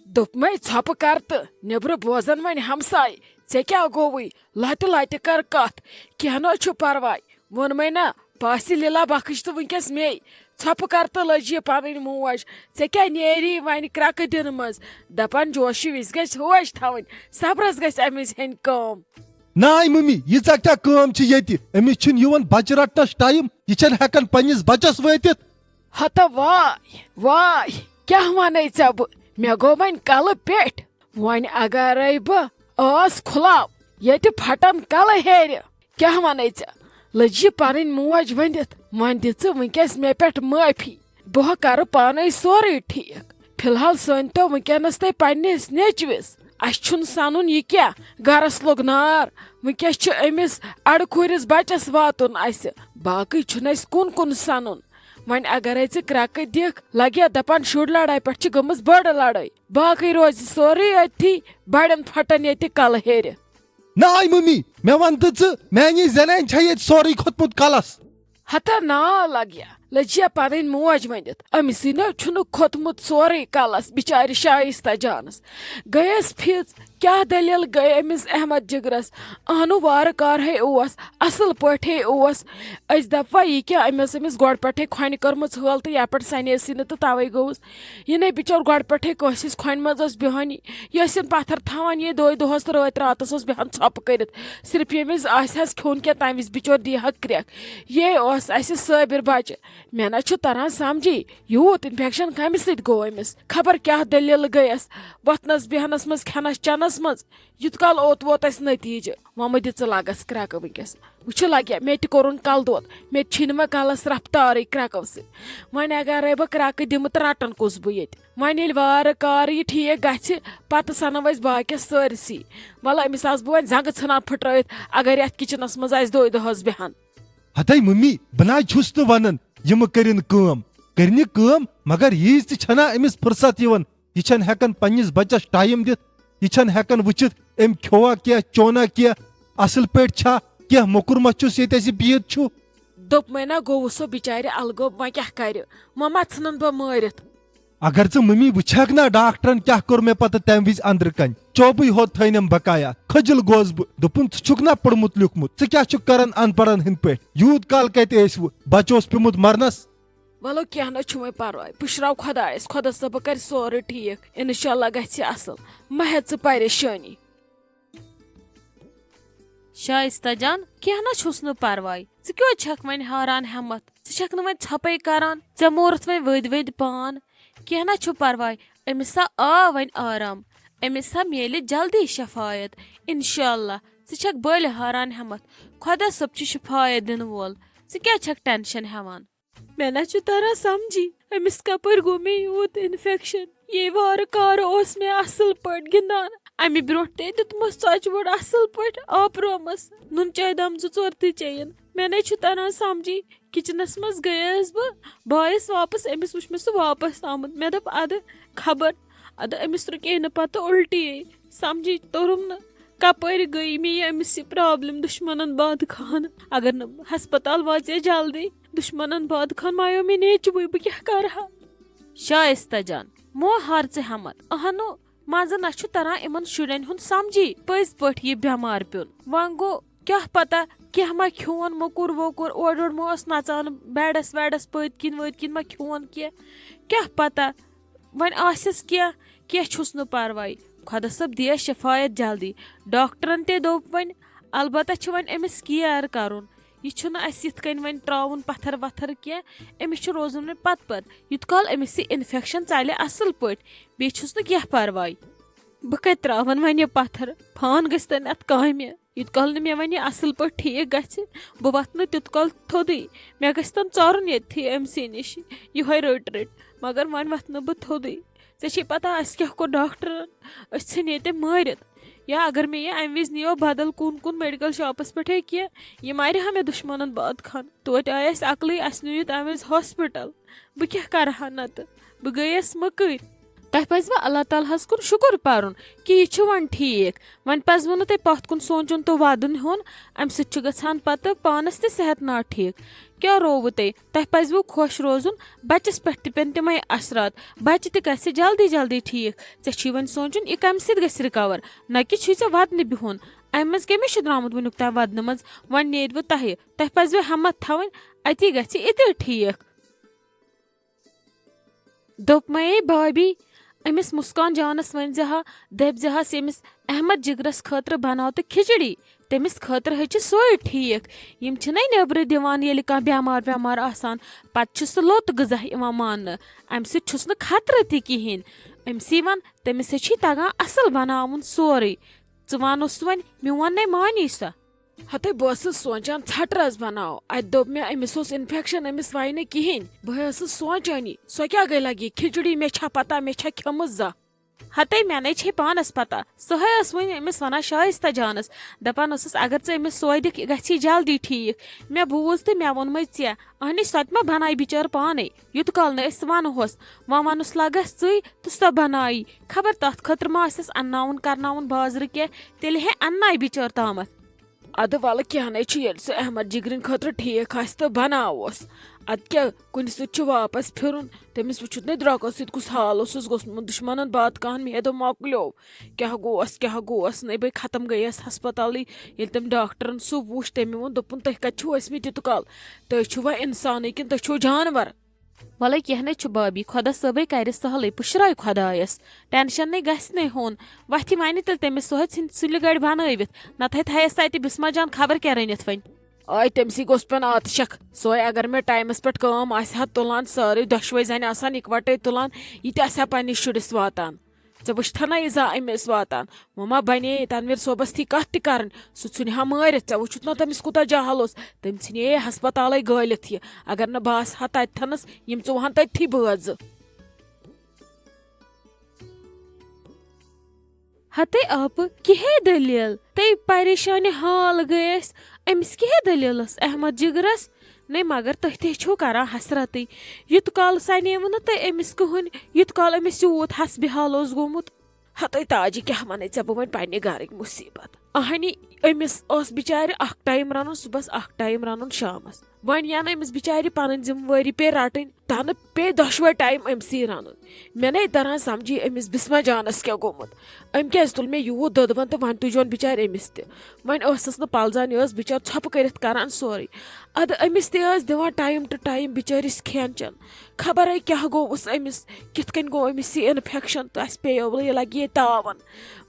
دوٚپمَے ژھۄپہٕ کر تہٕ نیٚبرٕ بوزن وۄنۍ ہمساے ژےٚ کیٛاہ گوٚوٕے لٹہِ لٹہِ کر کتھ کینٛہہ نہٕ چھُ پرواے ووٚنمَے نا پاسہِ لیلا بخش تہٕ وٕنکیٚس میے ژھۄپہٕ کر تہٕ لٔج یہِ پنٕنۍ موج ژےٚ کیٛاہ نیری وۄنۍ کرٛکہٕ دِنہٕ منٛز دپان جوشہٕ وِزِ گژھِ ہوش تھاوٕنۍ صبرس گژھِ أمۍ وِزِ ہیٚنۍ کٲم ناے ممی ییٖژاہ کیٛاہ کٲم چھِ ییٚتہِ أمِس چھُنہٕ یِوان بچہٕ رٹنس ٹایم یہِ چھنہٕ ہٮ۪کان پننِس بچس وٲتِتھ ہتا واے واے کیٛاہ ونے ژےٚ بہٕ مےٚ گوٚو وۄنۍ کلہٕ پٮ۪ٹھ وۄنۍ اگرے بہٕ ٲس کھُلاو ییٚتہِ پھٹن کلہٕ ہیرِ کیٛاہ ونے ژےٚ لٔج یہِ پنٕنۍ موج ؤنِتھ وۄنۍ دِ ژٕ وٕنکیٚس مےٚ پٮ۪ٹھ معٲفی بہٕ کرٕ پانے سورُے ٹھیٖک فلحال سٲنۍتو وٕنکیٚنس تُہۍ پننِس نیچوِس اسہِ چھُنہٕ سنُن یہِ کیٛاہ گرس لوٚگ نار وٕنکیٚس چھُ أمِس اڑٕکھوٗرِس بچس واتُن اسہِ باقٕے چھُنہٕ اسہِ کُن کُن سنُن وۄنۍ اگرے ژٕ کرٛکہٕ دِکھ لگیا دپان شُر لڑٲے پٮ۪ٹھ چھِ گٔمٕژ بٔڑ لڑٲے باقٕے روزِ سورُے أتھی بڑٮ۪ن پھٹن ییٚتہِ کلہٕ ہیرِ ناے ممی مےٚ ون تہٕ ژٕ میٛانی زنانہِ چھےٚ ییٚتہِ سورُے کھوٚتمُت کلس ہتا نا لگیا لٔجیا پنٕنۍ موج ؤنِتھ أمسٕے نہ چھُنہٕ کھوٚتمُت سورُے کلس بچارِ شایستہ جانس گٔیس فِز کیٛاہ دٔلیل گٔے أمِس احمد جگرس اہنو وارٕ کارہے اوس اصل پٲٹھے اوس أسۍ دپوا یہِ کیٛاہ أمِس گۄڈٕ پٮ۪ٹھے کھۄنہِ کٔرمٕژ حٲل تہٕ یپٲرۍ سنیسٕے نہٕ تہٕ توے گوٚوُس یہِ نے بِچور گۄڈٕ پٮ۪ٹھے کٲنٛسہِ ہِنٛز کھۄنہِ منٛز ٲس بیہوانی یہِ ٲسِن پتھر تھاوان یہِ دۄہس تہٕ رٲتۍ راتس اوس بیہان ژھۄپہٕ کٔرِتھ صرف ییٚمہِ وِزِ آسہِ ہس کھیوٚن کینٛہہ تمہِ وِزِ بِچور دی ہا کرٛٮ۪کھ یے اوس اسہِ صٲبِر بچہِ مےٚ نہ چھُ تران سمجھی یوٗت انفیکشن کمہِ سۭتۍ گوٚو أمِس خبر کیٛاہ دٔلیل گٔیس وۄتھنس بیہنس منٛز کھٮ۪نس چٮ۪نس منٛز یُت کال اوت ووت اسہِ نتیٖجہِ وۄنۍ دِ ژٕ لگس کرٛٮ۪کہٕ وٕنکیٚس وٕچھِ لگیا مےٚ تہِ کوٚرُن کلہٕ دود مےٚ تہِ چھِنہٕ وۄنۍ کلس رفتارٕے کرٛٮ۪کو سۭتۍ وۄنۍ اگرے بہٕ کرٛٮ۪کہٕ دِمہٕ تہٕ رٹان کُس بہٕ ییٚتہِ وۄنۍ ییٚلہِ وارٕ کارٕ یہِ ٹھیٖک گژھِ پتہٕ سنو أسۍ باقیس سٲرسٕے وَلہٕ أمِس آسہٕ بہٕ وۄنۍ زنٛگہٕ ژھٕنان پھٕٹرٲیِتھ اگر یتھ کچنس منٛز آسہِ دۄہس بیہان ہتے ممی بہٕ ناے چھُس نہٕ ونان یِمہٕ کٔرِنۍ کٲم کٔرنہِ کٲم مگر ییٖژ تہِ چھنا أمِس فٕرست یِوان یہِ چھنہٕ ہٮ۪کان پننِس بچس ٹایم دِتھ یہِ چھنہٕ ہٮ۪کان وٕچھِتھ أمۍ کھیوٚوا کینٛہہ چونا کینٛہہ اصل پٲٹھۍ چھا کینٛہہ موٚکُر ما چھُس ییٚتہِ اسہِ بِہِتھ چھُ دوٚپمَے نا گوٚو سُہ بِچارِ الگوب وۄنۍ کیٛاہ کرِ وۄنۍ ما ژھٕنن بہٕ مٲرِتھ اگر ژٕ ممی وٕچھکھ نا ڈاکٹرن کیٛاہ کوٚر مےٚ پتہٕ تمہِ وِزِ انٛدرٕ کنہِ چوبٕے ہوت تھٲینم بقایا کھٔجِل گوس بہٕ دوٚپُن ژٕ چھُکھ نا پوٚرمُت لیوٗکھمُت ژٕ کیٛاہ چھُکھ کران ان پڑن ہٕنٛدۍ پٲٹھۍ یوٗت کال کتہِ ٲسوٕ بچہٕ اوس پیوٚمُت مرنس ولو کینٛہہ نہٕ چھُ وۄنۍ پرواے پُشراو خۄدایس خۄدا صٲبہٕ کرِ سورُے ٹھیٖک انشاءاللہ گژھِ اصل مہ ہےٚ ژٕ پریشٲنی شایستہ جان کینٛہہ نہ چھُس نہٕ پرواے ژٕ کیٛازِ چھکھ وۄنۍ ہاران ہٮ۪متھ ژٕ چھکھ نہٕ وۄنۍ ژھۄپے کران ژےٚ مورُتھ وۄنۍ ؤدۍ ؤدۍ پان کینٛہہ نہ چھُ پرواے أمِس ہا آو وۄنۍ آرام أمِس ہا میلہِ جلدی شفایت انشاءاللہ ژٕ چھکھ بٔلۍ ہاران ہٮ۪متھ خۄدا صٲب چھُ شفایت دِنہٕ وول ژٕ کیٛازِ چھکھ ٹٮ۪نشن ہٮ۪وان مےٚ نہ چھُ تران سمجھی أمِس کپٲرۍ گوٚو مےٚ یوٗت انفیکشن یے وارٕ کارٕ اوس مےٚ اصل پٲٹھۍ گِنٛدان امہِ برونٛٹھ تے دیُتمس ژۄچہِ ووٚڑ اصل پٲٹھۍ آپرومس نُن چاے دام 2-4 تہِ چیٚیِن مےٚ نے چھُ تران سمجھی کچنس منٛز گٔیس بہٕ بایس واپس أمِس وٕچھ مےٚ سُہ واپس آمُت مےٚ دوٚپ ادٕ خبر ادٕ أمِس رُکے نہٕ پتہٕ اُلٹی سمجھی توٚرُم نہٕ کپٲرۍ گٔیہِ مےٚ یہِ أمِس یہِ پرابلم دُشمنن باد خان اگر نہٕ ہسپتال واژے جلدی دُشمنن باد خان مایو مےٚ نیچوٕے بہٕ کیٛاہ کرٕ ہا شایستہ جان مو ہار ژٕ ہٮ۪متھ اہنو منٛزٕ نہ چھُ تران یِمن شُرٮ۪ن ہُنٛد سمجھی پٔزۍ پٲٹھۍ یہِ بٮ۪مار پیوٚن وۄنۍ گوٚو کیٛاہ پتہ کینٛہہ ما کھیوٚون موٚکُر ووٚکُر اورٕ یورٕ ما اوس نژان بیڈس ویڈس پٔتۍ کِنۍ ؤتۍ کِنۍ ما کھیوٚون کیٛاہ پتہ وۄنۍ آسٮ۪س کینٛہہ چھُس نہٕ پرواے خۄدا صٲب دِیس شفایت جلدی ڈاکٹرن تہِ دوٚپ وۄنۍ البتہ چھُ وۄنۍ أمِس کِیر کرُن یہِ چھُنہٕ اسہِ یِتھ کٔنۍ وۄنۍ تراوُن پتھر وتھر کینٛہہ أمِس چھُ روزُن وۄنۍ پتہٕ یوٗت کال أمِس یہِ انفیکشن ژلہِ اصل پٲٹھۍ بیٚیہِ چھُس نہٕ کینٛہہ پرواے بہٕ کتہِ تراون وۄنۍ یہِ پتھر فان گژھِ تن اتھ کامہِ یوٗت کال نہٕ مےٚ وۄنۍ یہِ اصل پٲٹھۍ ٹھیٖک گژھِ بہٕ وتھٕ نہٕ تیوٗت کال تھوٚدُے مےٚ گژھِ تن ژورُن ییٚتھی أمسٕے نِش یِہوے رٔٹۍ مگر وۄنۍ وتھٕ نہٕ بہٕ تھوٚدُے ژےٚ چھے پتہ اسہِ کیٛاہ کوٚر ڈاکٹرن أسۍ ژھٕنۍ ییٚتہِ مٲرِتھ یا اگر مےٚ یہِ امہِ وِزِ نِیو بدل کُن میڈِکل شاپس پٮ۪ٹھے کینٛہہ یہِ مارِ ہا مےٚ دُشمنن باد خان توتہِ آیہِ اسہِ عقلٕے اسہِ نیوٗ یہِ تمہِ وِزِ ہاسپِٹل بہٕ کیٛاہ کرٕ ہا نتہٕ بہٕ گٔیس مٔکٕرۍ تۄہہِ پزوٕ اللہ تعالیٰ ہس کُن شُکُر پرُن کہِ یہِ چھُ وۄنۍ ٹھیٖک وۄنۍ پزوٕ نہٕ تۄہہِ پتھ کُن سونٛچُن تہٕ ودُن ہیوٚن امہِ سۭتۍ چھُ گژھان پتہٕ پانس تہِ صحت ناٹھیٖک کیٛاہ رووٕ تۄہہِ پزوٕ خۄش روزُن بچس پٮ۪ٹھ تہِ پٮ۪ن تِمے اثرات بچہِ تہِ گژھِ جلدی جلدی ٹھیٖک ژےٚ چھُے وۄنۍ سونٛچُن یہِ کمہِ سۭتۍ گژھِ رِکور نہ کہِ چھُے ژےٚ ودنہٕ بِہُن امہِ منٛز کٔمِس چھُ درامُت وُنیُک تام ودنہٕ منٛز وۄنۍ نیرِوٕ تۄہہِ پزوٕ ہٮ۪مت تھاوٕنۍ اتی گژھِ اِتہِ ٹھیٖک دوٚپمَے بھابی أمِس مُسکان جانس ؤنۍ زِ ہا دٔپۍ زِ ہس ییٚمِس احمد جگرس خٲطرٕ بناو تہٕ کھِچڑی تٔمِس خٲطرٕ حظ چھِ سۄے ٹھیٖک یِم چھِنَے نیٚبرٕ دِوان ییٚلہِ کانٛہہ بٮ۪مار آسان پتہٕ چھُ سُہ لوٚت غذا یِوان ماننہٕ امہِ سۭتۍ چھُس نہٕ خطرٕ تہِ کِہیٖنۍ أمسٕے ون تٔمِس حظ چھُے تگان اصل بناوُن سورُے ژٕ ونُس وۄنۍ میون نے مانی سۄ ہتے بہٕ ٲسٕس سونٛچان ژھٹہٕ بناو اتہِ دوٚپ مےٚ أمِس اوس انفیکشن أمِس وایہِ نہٕ کِہینۍ بہٕ ٲسٕس سونٛچٲنی سۄ کیٛاہ گٔے لگی کھِچڑی مےٚ چھا پتہ مےٚ چھا کھیٚمٕژ زانٛہہ ہتے مےٚ نے چھے پانس پتہ سۄے ٲس وۄنۍ أمِس ونان شایستہ جانس دپان ٲسٕس اگر ژٕ أمِس سوے دِکھ یہِ گژھی جلدی ٹھیٖک مےٚ بوٗز تہٕ مےٚ ووٚنمے ژےٚ اہنہِ سۄ تہِ ما بنایہِ بِچٲر پانے یوٗت کال نہٕ أسۍ ونہوس وۄنۍ ونُس لگس ژٕے تہٕ سۄ بنایی خبر تتھ خٲطرٕ ما آسٮ۪س انناوُن کرناوُن بازرٕ کینٛہہ تیٚلہِ ہے اننایہِ بِچٲر تامتھ ادٕ ولہٕ کینٛہہ نَے چھُ ییٚلہِ سُہ احمد جگرٕنۍ خٲطرٕ ٹھیٖک آسہِ تہٕ بناووس ادٕ کیٛاہ کُنہِ سۭتۍ چھُ واپس پھِرُن تٔمِس وٕچھُتھ نَے درٛۄکو سۭتۍ کُس حال اوسُس گوٚژھمُت دُشمنن بات کہن میدو مۄکلیو کیٛاہ گوس نَے بے ختم گٔیس ہسپتالٕے ییٚلہِ تٔمۍ ڈاکٹرن سُہ وُچھ تٔمۍ ووٚن دوٚپُن تُہۍ کتہِ چھِو ٲسمٕتۍ تیوٗت کال تُہۍ چھِو وۄنۍ انسانٕے کِنہٕ تُہۍ چھِو جانور وَلے کینٛہہ نَے چھُ بابی خۄدا صٲبے کرِ سہلٕے پُشراے خۄدایس ٹینشن نَے گژھِ نَے ہُن وۄتھِ وَنہِ تیٚلہِ تٔمِس سۄ ژھٕنہِ سُلہِ گڑِ بنٲوِتھ نتہٕ تھایس تتہِ بسما جان خبر کیٛاہ رٔنِتھ وۄنۍ آے تٔمسٕے گوٚژھ پیٚون آتہٕ شک سۄے اگر مےٚ ٹایمس پٮ۪ٹھ کٲم آسہِ ہا تُلان سٲرٕے دۄشوے زنہِ آسان اِکوٹے تُلان یہِ تہِ آسہِ ہا پننس شُرِس واتان ژےٚ وٕچھتھا نہ یہِ زانٛہہ أمِس واتان وۄنۍ ما بنے تنویر صٲبس تھی کتھ تہِ کرٕنۍ سُہ ژھُنہِ ہا مٲرِتھ ژےٚ وٕچھُتھ نا تٔمِس کوٗتاہ جہل اوس تٔمۍ ژھٕنے ہسپتالے گٲلِتھ یہِ اگر نہٕ بہٕ آسہٕ ہا تتہِ تھنس یِم ژٕ تٔتھی بٲژ ہتے آپہٕ کِہے دٔلیٖل تے پریشانہِ حال گٔیس أمِس کِہے دٔلیٖل ٲس احمد جگرس نَے مگر تُہۍ تہِ چھِو کران حسرتٕے یوٗت کال سنیوٕ نہٕ تۄہہِ أمِس کٕہٕنۍ یوٗت کال أمِس یوٗت حسبِ حال اوس گوٚمُت ہتے تاجہِ کیٛاہ ونے ژےٚ بہٕ وۄنۍ پننہِ گرٕکۍ مُصیبت اہنی أمِس اوس بِچارِ اکھ ٹایم رنُن صُبحس اکھ ٹایم رنُن شامس وۄنۍ ینہٕ أمِس بِچارِ پنٕنۍ ذِمہٕ وٲری پیٚیہِ رٹٕنۍ تنہٕ پیٚیہِ دۄشوے ٹایم أمسٕے رنُن مےٚ نَے تران سمجھی أمِس بسما جانس کیٛاہ گوٚمُت أمۍ کیٛازِ تُل مےٚ یوٗت دۄدوَن تہٕ وۄنۍ تُجون بِچارِ أمِس تہِ وۄنۍ ٲسٕس نہٕ پلزان یہِ ٲس بِچٲر ژھۄپہٕ کٔرِتھ کران سورُے ادٕ أمِس تہِ ٲسۍ دِوان ٹایم ٹُو ٹایم بِچٲرِس کھٮ۪ن چٮ۪ن خبرے کیٛاہ گوٚوُس أمِس کِتھ کٔنۍ گوٚو أمِس یہِ انفیکشن تہٕ اسہِ پیٚیو یہِ لگہِ یہِ تاون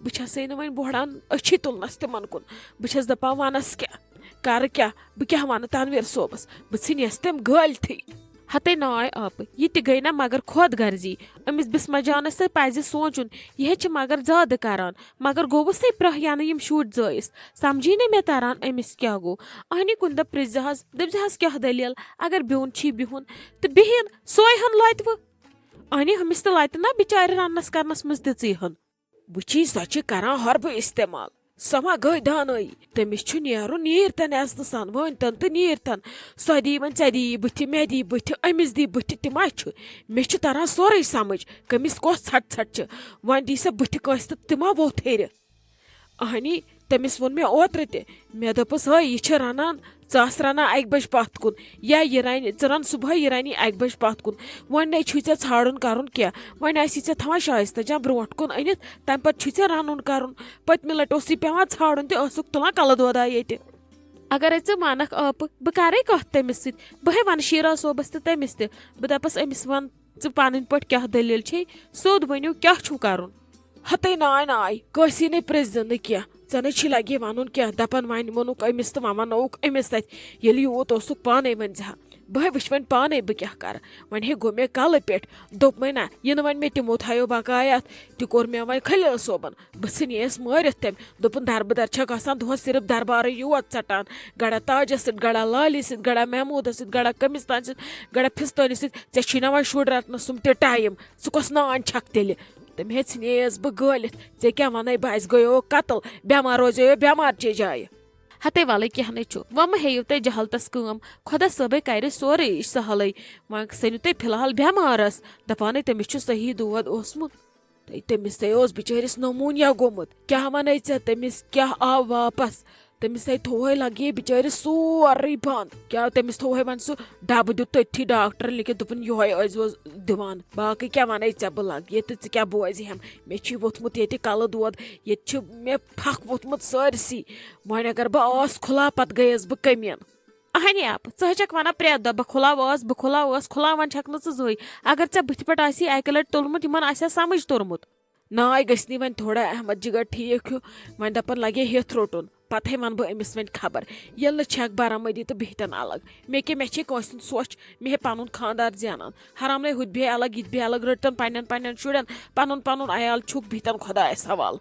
بہٕ چھسے نہٕ وۄنۍ بوڑان أچھی تُلنس تِمن کُن بہٕ چھس دپان ونس کیٛاہ کرٕ کیٛاہ بہٕ کیٛاہ ونہٕ تنویر صٲبس بہٕ ژھٕنیس تٔمۍ گٲلتھٕے ہتے ناے آپہٕ یہِ تہِ گٔے نہ مگر خۄد غرضی أمِس بسما جانس تہِ پزِ سونٛچُن یہِ چھِ مگر زیادٕ کران مگر گوٚوُسے پرٛہ ینہٕ یِم شُرۍ زٲیِس سمجھی نہٕ مےٚ تران أمِس کیٛاہ گوٚو اہنہِ کُنہِ دۄہ پرٛژھزِہس دٔپزِہس کیٛاہ دٔلیٖل اگر بِہُن چھی بِہُن تہٕ بِہِن سۄے ہن لۄتہِ وٕ اہنہِ ہُمِس تہِ لۄتہِ نہ بِچارِ رننس کرنس منٛز دِژٕے ہن وٕچھی سۄ چھِ کران ہۄربہٕ استعمال سۄ ما گٔے دانٲیی تٔمِس چھُ نیرُن نیٖرتن اعزتہٕ سان وٲنۍتن تہٕ نیٖرتن سۄ دی وۄنۍ ژےٚ دی بٕتھِ مےٚ دی بٕتھِ أمِس دی بٕتھِ تہِ ما چھُ مےٚ چھُ تران سورُے سمجھ کٔمِس کۄس ژھٹھ ژھٹھ چھِ وۄنۍ دی سۄ بٕتھِ کٲنٛسہِ تہٕ تہِ ما ووٚتھ ہیٚرِ اہنی تٔمِس ووٚن مےٚ اوترٕ تہِ مےٚ دوٚپُس ہے یہِ چھِ رنان ژٕ آس رنان اکہِ بجہِ پتھ کُن یا یہِ رنہِ ژٕ رن صبحٲے یہِ رنی اکہِ بجہِ پتھ کُن وۄنۍ نَے چھُے ژےٚ ژھانڈُن کرُن کینٛہہ وۄنۍ آسی ژےٚ تھاوان شایستہ جان برونٛٹھ کُن أنِتھ تمہِ پتہٕ چھُے ژےٚ رنُن کرُن پٔتمہِ لٹہِ اوسُے پیٚوان ژھانڈُن تہِ ٲسُکھ تُلان کلہٕ دۄدا ییٚتہِ اگرے ژٕ ونکھ آپہٕ بہٕ کرے کتھ تٔمِس سۭتۍ بہٕ ہے ونہٕ شیٖراز صٲبس تہٕ تٔمِس تہِ بہٕ دپس أمِس ون ژٕ پنٕنۍ پٲٹھۍ کیٛاہ دٔلیٖل چھے سیوٚد ؤنِو کیٛاہ چھُو کرُن ہتے ناے کٲنٛسی نَے پرٛژھزِ نہٕ کینٛہہ ژےٚ نَے چھی لگی ونُن کینٛہہ دپان وۄنۍ ووٚنُکھ أمِس تہٕ وۄنۍ وننووُکھ أمِس تتہِ ییٚلہِ یوٗت اوسُکھ پانے ؤنۍ زِ ہا بہٕ ہے وٕچھ وۄنۍ پانے بہٕ کیٛاہ کرٕ وۄنۍ ہے گوٚو مےٚ کلہٕ پٮ۪ٹھ دوٚپمَے نہ یِنہٕ وۄنۍ مےٚ تِمو تھایو بقایات تہِ کوٚر مےٚ وۄنۍ خلیل صٲبن بہٕ ژھٕنییس مٲرِتھ تٔمۍ دوٚپُن دربٕدر چھکھ آسان دۄہس صرف دربارٕے یوت ژٹان گڑا تاجس سۭتۍ گڑا لالہِ سۭتۍ گڑا محموٗدس سۭتۍ گڑا قمِستانہِ سۭتۍ گڑا فِستٲنِس سۭتۍ ژےٚ چھُے نہ وۄنۍ شُرۍ رٹنس سُم تہِ ٹایم ژٕ کۄس نان چھکھ تیٚلہِ تٔمۍ ہے ژھٕنییس بہٕ گٲلِتھ ژےٚ کیٛاہ ونے بہٕ اسہِ گٔیو قتل بٮ۪مار روزیو بٮ۪مار چے جایہِ ہتے وَلے کینٛہہ نَے چھُ وۄنۍ مہ ہیٚیِو تُہۍ جہلتس کٲم خۄدا صٲبے کرِ سورُے سہلٕے وۄنۍ ژھٕنِو تُہۍ فِلحال بٮ۪مارس دپانے تٔمِس چھُ صحیح دود اوسمُت تٔمِس تے اوس بِچٲرِس نموٗنیا گوٚمُت کیٛاہ وَنے ژےٚ تٔمِس کیٛاہ آو واپس تٔمِس تے تھووے لگے بِچٲرِس سورُے بنٛد کیٛاہ تٔمِس تھووے وۄنۍ سُہ ڈبہٕ دیُت تٔتھی ڈاکٹرن لیکھِتھ دوٚپُن یِہوے ٲسۍزِہوس دِوان باقٕے کیٛاہ وَنے ژےٚ بہٕ لگہٕ ییٚتہِ ژٕ کیٛاہ بوزِ ہٮ۪م مےٚ چھُے ووٚتھمُت ییٚتہِ کلہٕ دود ییٚتہِ چھُ مےٚ پھکھ ووٚتھمُت سٲرسٕے وۄنۍ اگر بہٕ ٲس کھُلا پتہٕ گٔیس بہٕ کٔمیٖن اہنہِ اَپ ژٕ چھکھ وَنان پرٛٮ۪تھ دۄہ بہٕ کھُلاو ٲس کھُلاوان چھکھ نہٕ ژٕ زٕے اگر ژےٚ بٕتھِ پٮ۪ٹھ آسی اکہِ لٹہِ تُلمُت یِمن آسہِ سمجھ توٚرمُت ناے گٔژھۍ نٕے وۄنۍ تھوڑا احمد جِگر ٹھیٖک ہیوٗ وۄنۍ دپان لگے ہٮ۪تھ روٚٹُن پتہٕ وَنہٕ بہٕ أمِس وۄنۍ خبر ییٚلہِ نہٕ چھکھ برامدی تہٕ بِہتن الگ مےٚ چھے کٲنٛسہِ ہُنٛد سۄچھ مےٚ ہے پنُن خانٛدار زینان حرامنٕے ہُتہِ بیٚہہِ الگ یِتہِ بیٚہہِ الگ رٔٹتن پننٮ۪ن شُرٮ۪ن پنُن عیال چھُکھ بِہتن خۄدایس حوال